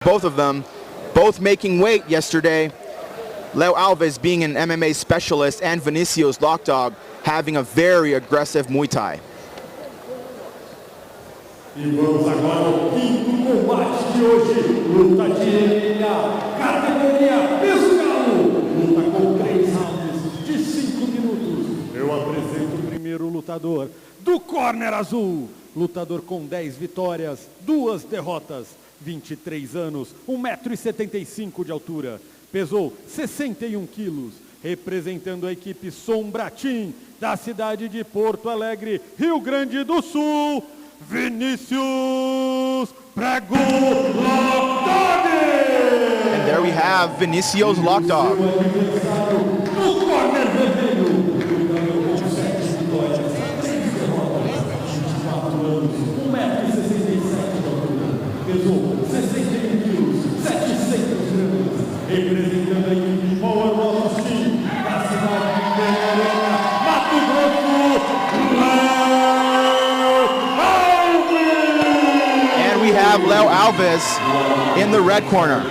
Both of them, both making weight yesterday. Leo Alves being an MMA specialist and Vinicius LokDog having a very aggressive Muay Thai. E vamos agora ao quinto combate de hoje. Luta de MMA, categoria peso galo. Luta com 3 rounds de 5 minutos. Eu apresento o primeiro lutador do corner azul. Lutador com 10 vitórias, 2 derrotas. 23 anos, 1,75 m de altura. Pesou 61 quilos. Representando a equipe Sombratim da cidade de Porto Alegre, Rio Grande do Sul, Vinicius Prego LokDog! And there we have Vinicius LokDog. No corner vermelho, lutador com 7 vitórias, 3 derrotas, 24 anos, 1,67 m de altura. Pesou 61 quilos, 700 gramas. Representando a equipe Power Box Team da cidade de Belém, Mato Grosso, Alves! And we have Leo Alves in the red corner.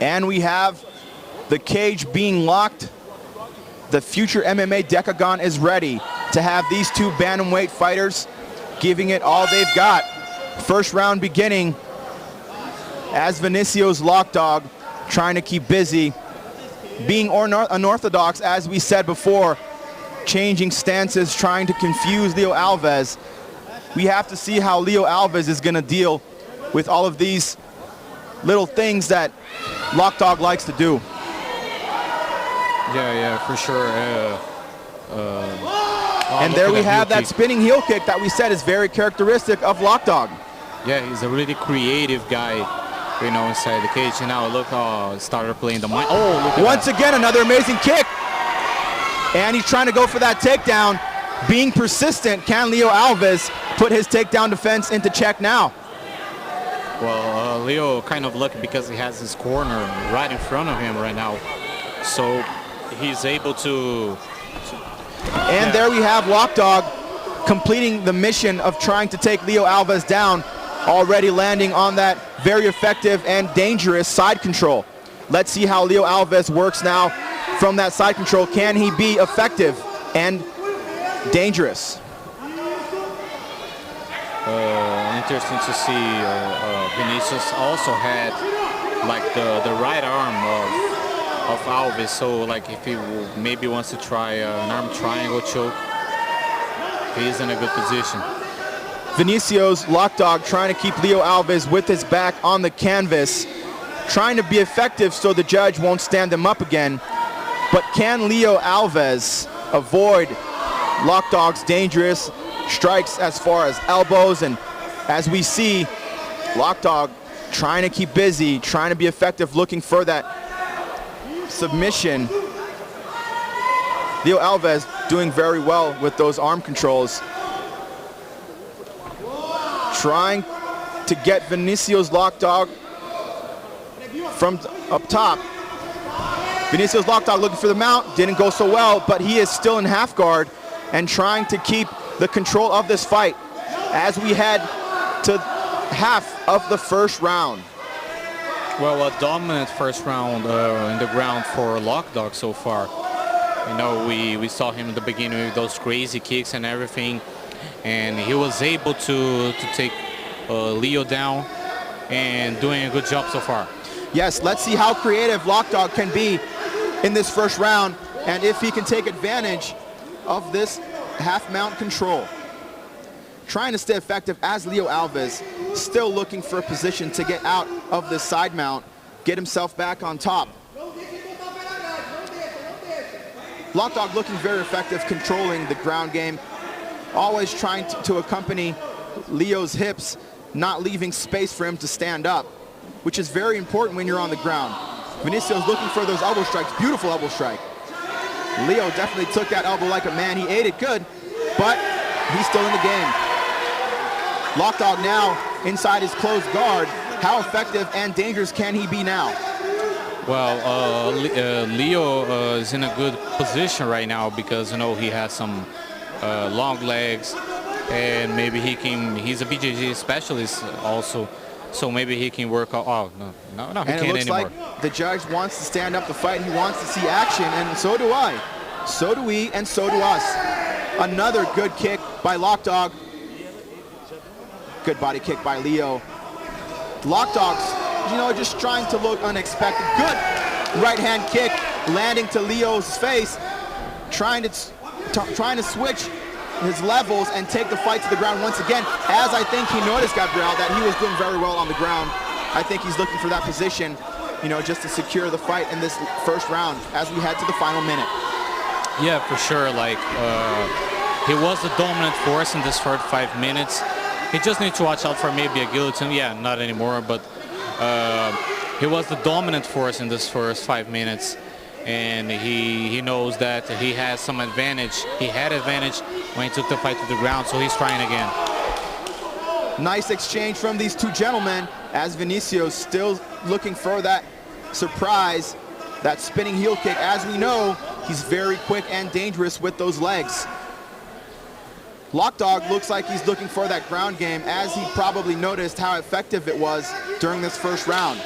And we have the cage being locked. The Future MMA Decagon is ready to have these two bantamweight fighters giving it all they've got. First round beginning as Vinicius LokDog trying to keep busy, being unorthodox as we said before, changing stances, trying to confuse Leo Alves. We have to see how Leo Alves is going to deal with all of these little things that LokDog likes to do. Yeah, for sure. And there we have that spinning heel kick that we said is very characteristic of LokDog. Yeah, he's a really creative guy, you know, inside the cage. And now look, started playing the mind. Oh, look at Once again, another amazing kick. And he's trying to go for that takedown. Being persistent, can Leo Alves put his takedown defense into check now? Well, Leo kind of lucky because he has his corner right in front of him right now. So he's able to and there we have LokDog completing the mission of trying to take Leo Alves down, already landing on that very effective and dangerous side control. Let's see how Leo Alves works now from that side control. Can he be effective and dangerous? Interesting to see Vinicius also had like the right arm of Alves, so like if he maybe wants to try an arm triangle choke, he's in a good position. Vinicius LokDog trying to keep Leo Alves with his back on the canvas, trying to be effective so the judge won't stand him up again. But can Leo Alves avoid LokDog's dangerous strikes as far as elbows? And as we see, LokDog trying to keep busy, trying to be effective, looking for that submission. Leo Alves doing very well with those arm controls. Trying to get Vinicius LokDog from up top. Vinicius LokDog looking for the mount, didn't go so well, but he is still in half guard and trying to keep the control of this fight as we head to half of the first round. Well, a dominant first round in the ground for LokDog so far. You know, we saw him in the beginning with those crazy kicks and everything, and he was able to take Leo down and doing a good job so far. Yes, let's see how creative LokDog can be in this first round and if he can take advantage of this half mount control. Trying to stay effective as Leo Alves, still looking for a position to get out of this side mount, get himself back on top. LokDog looking very effective, controlling the ground game, always trying to accompany Leo's hips, not leaving space for him to stand up, which is very important when you're on the ground. Vinicius looking for those elbow strikes, beautiful elbow strike. Leo definitely took that elbow like a man. He ate it good, but he's still in the game. LokDog now inside his closed guard. How effective and dangerous can he be now? Well, Leo is in a good position right now because he has some long legs, and maybe he's a BJJ specialist also, so maybe he can work out. Oh, no, he And can't it looks anymore. like the judge wants to stand up the fight. He wants to see action, and so do I. So do we, and so do us. Another good kick by LokDog. Good body kick by Leo. LokDog's, just trying to look unexpected. Good right hand kick landing to Leo's face, trying to switch his levels and take the fight to the ground once again, as I think he noticed, Gabriel, that he was doing very well on the ground. I think he's looking for that position, just to secure the fight in this first round as we head to the final minute. Yeah, for sure. He was the dominant force in this first 5 minutes. He just needs to watch out for maybe a guillotine. Yeah, not anymore, but he was the dominant force in this first 5 minutes, and he knows that he has some advantage. He had advantage when he took the fight to the ground, so he's trying again. Nice exchange from these two gentlemen, as Vinicius still looking for that surprise, that spinning heel kick. As we know, he's very quick and dangerous with those legs. LokDog looks like he's looking for that ground game, as he probably noticed how effective it was during this first round.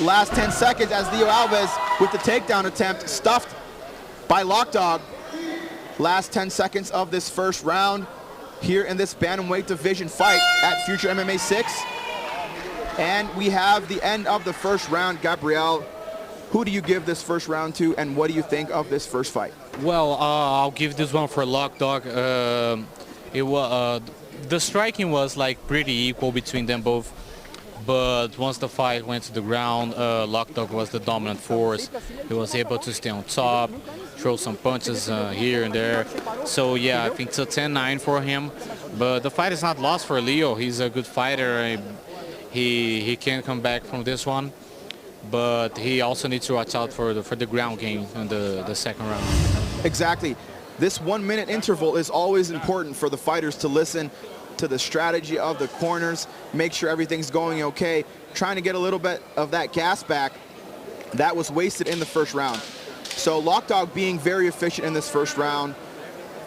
Last 10 seconds as Leo Alves with the takedown attempt, stuffed by LokDog. Last 10 seconds of this first round here in this bantamweight division fight at Future MMA 6. And we have the end of the first round. Gabriel, who do you give this first round to, and what do you think of this first fight? Well, I'll give this one for LokDog. The striking was pretty equal between them both, but once the fight went to the ground, LokDog was the dominant force. He was able to stay on top, throw some punches here and there. So yeah, I think it's a 10-9 for him. But the fight is not lost for Leo. He's a good fighter. He can come back from this one, but he also needs to watch out for the ground game in the second round. Exactly. This 1 minute interval is always important for the fighters to listen to the strategy of the corners, make sure everything's going okay, trying to get a little bit of that gas back that was wasted in the first round. So LokDog being very efficient in this first round,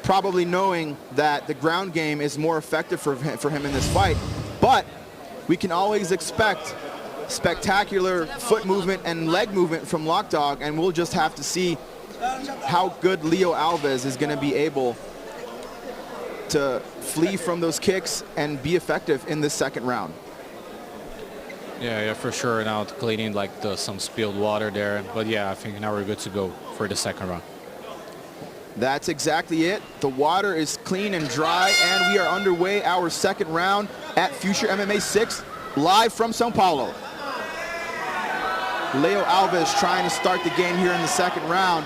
probably knowing that the ground game is more effective for him in this fight, but we can always expect spectacular foot movement and leg movement from LokDog, and we'll just have to see how good Leo Alves is going to be able to flee from those kicks and be effective in this second round. Yeah, for sure. Now cleaning some spilled water there, but yeah, I think now we're good to go for the second round. That's exactly it. The water is clean and dry, and we are underway our second round at Future MMA 6, live from Sao Paulo. Leo Alves trying to start the game here in the second round.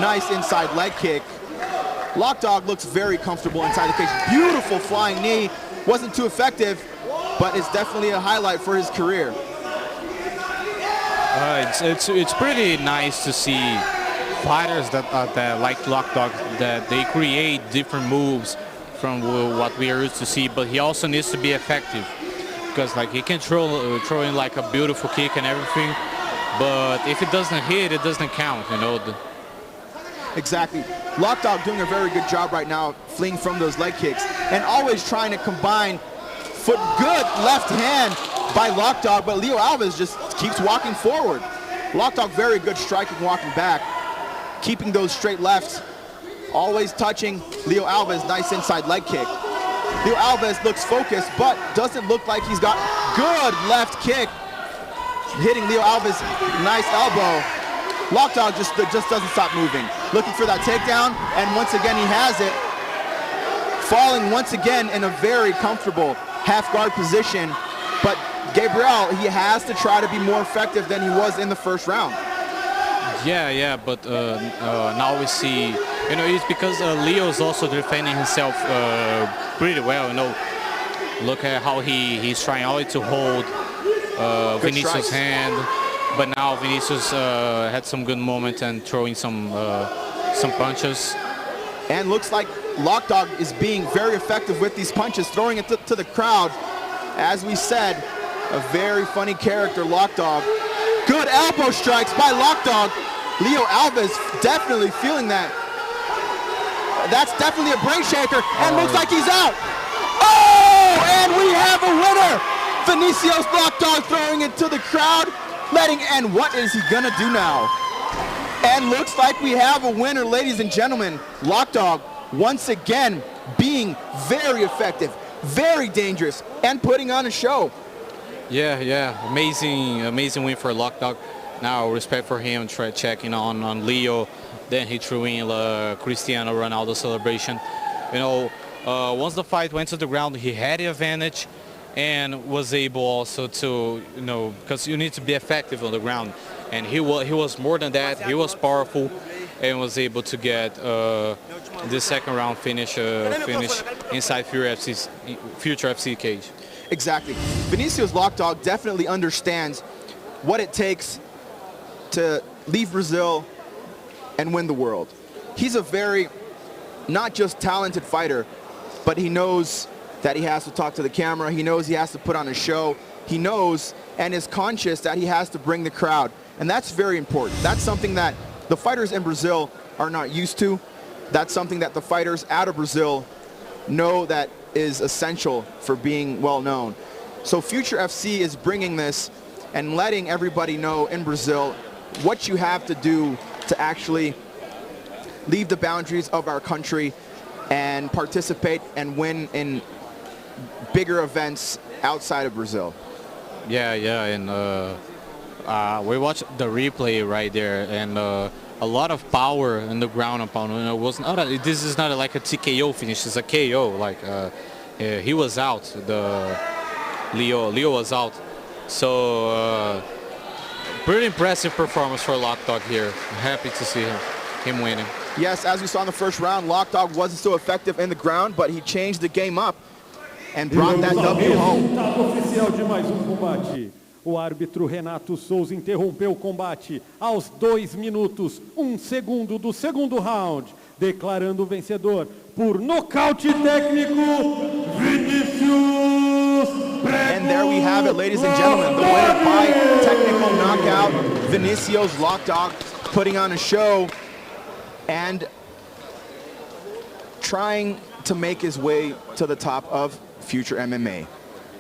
Nice inside leg kick. LokDog looks very comfortable inside the cage. Beautiful flying knee. Wasn't too effective, but it's definitely a highlight for his career. It's pretty nice to see fighters that like LokDog, that they create different moves from what we are used to see, but he also needs to be effective, because he can throw in a beautiful kick and everything, but if it doesn't hit, it doesn't count, Exactly. LokDog doing a very good job right now, fleeing from those leg kicks, and always trying to combine foot. Good left hand by LokDog, but Leo Alves just keeps walking forward. LokDog very good striking, walking back, keeping those straight lefts, always touching Leo Alves. Nice inside leg kick. Leo Alves looks focused, but doesn't look like he's got good left kick. Hitting Leo Alves, nice elbow. LokDog just doesn't stop moving. Looking for that takedown, and once again he has it. Falling once again in a very comfortable half guard position, but Gabriel, he has to try to be more effective than he was in the first round. Yeah, but now we see, it's because Leo's also defending himself pretty well, Look at how he's trying only to hold Vinicius' hand, but now Vinicius had some good moment and throwing some punches. And looks like LokDog is being very effective with these punches, throwing it to the crowd. As we said, a very funny character, LokDog. Good elbow strikes by LokDog. Leo Alves definitely feeling that. That's definitely a brain shaker, and looks like he's out. Oh, and we have a winner. Vinicius LokDog throwing it to the crowd, and what is he gonna do now? And looks like we have a winner, ladies and gentlemen. LokDog once again being very effective, very dangerous, and putting on a show. Yeah, amazing win for LokDog. Now, respect for him, checking on Leo. Then he threw in Cristiano Ronaldo celebration. You know, once the fight went to the ground, he had the advantage and was able also to, you know, because you need to be effective on the ground. And he was more than that. He was powerful and was able to get the second round finish inside Future FC cage. Exactly. Vinicius LokDog definitely understands what it takes to leave Brazil and win the world. He's a very, not just talented fighter, but he knows that he has to talk to the camera. He knows he has to put on a show. He knows and is conscious that he has to bring the crowd. And that's very important. That's something that the fighters in Brazil are not used to. That's something that the fighters out of Brazil know that is essential for being well known. So Future FC is bringing this and letting everybody know in Brazil what you have to do to actually leave the boundaries of our country and participate and win in bigger events outside of Brazil. Yeah, and we watched the replay right there, and a lot of power in the ground opponent. You know, was not this is not like a TKO finish; it's a KO. Like he was out. Leo was out. So pretty impressive performance for LokDog here. Happy to see him winning. Yes, as we saw in the first round, LokDog wasn't so effective in the ground, but he changed the game up and brought that W home. Resultado oficial de mais combate. O árbitro Renato Souza interrompeu o combate aos 2 minutos, 1 segundo do segundo round, declarando o vencedor por nocaute técnico, Vinicius. And there we have it, ladies and gentlemen. The winner by technical knockout, Vinicius LokDog, putting on a show and trying to make his way to the top of Future MMA.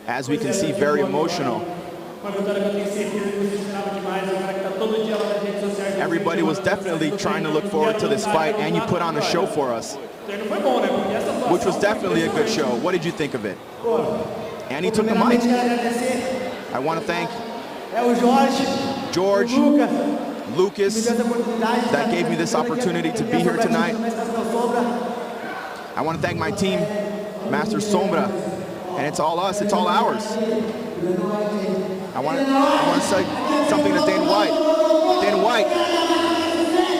As we can see, very emotional. Everybody was definitely trying to look forward to this fight, and you put on a show for us, which was definitely a good show. What did you think of it? And he took the mic. I want to thank George, Lucas, that gave me this opportunity to be here tonight. I want to thank my team, Master Sombra, and it's all us, it's all ours. I want to say something to Dana White. Dana White,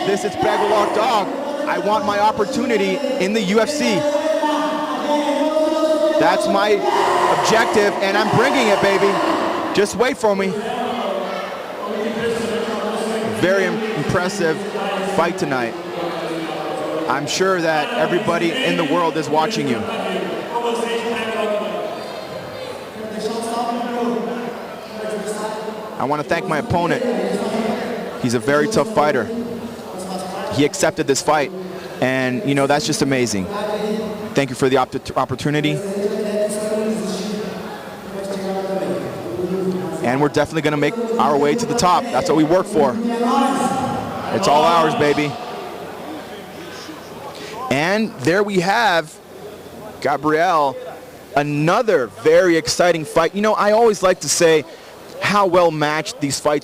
this is Prego LokDog. I want my opportunity in the UFC. That's my objective, and I'm bringing it, baby. Just wait for me. Very impressive fight tonight. I'm sure that everybody in the world is watching you. I want to thank my opponent. He's a very tough fighter. He accepted this fight, and you know, that's just amazing. Thank you for the opportunity. And we're definitely going to make our way to the top. That's what we work for. It's all ours, baby. And there we have Gabriel, another very exciting fight. You know, I always like to say how well matched these fights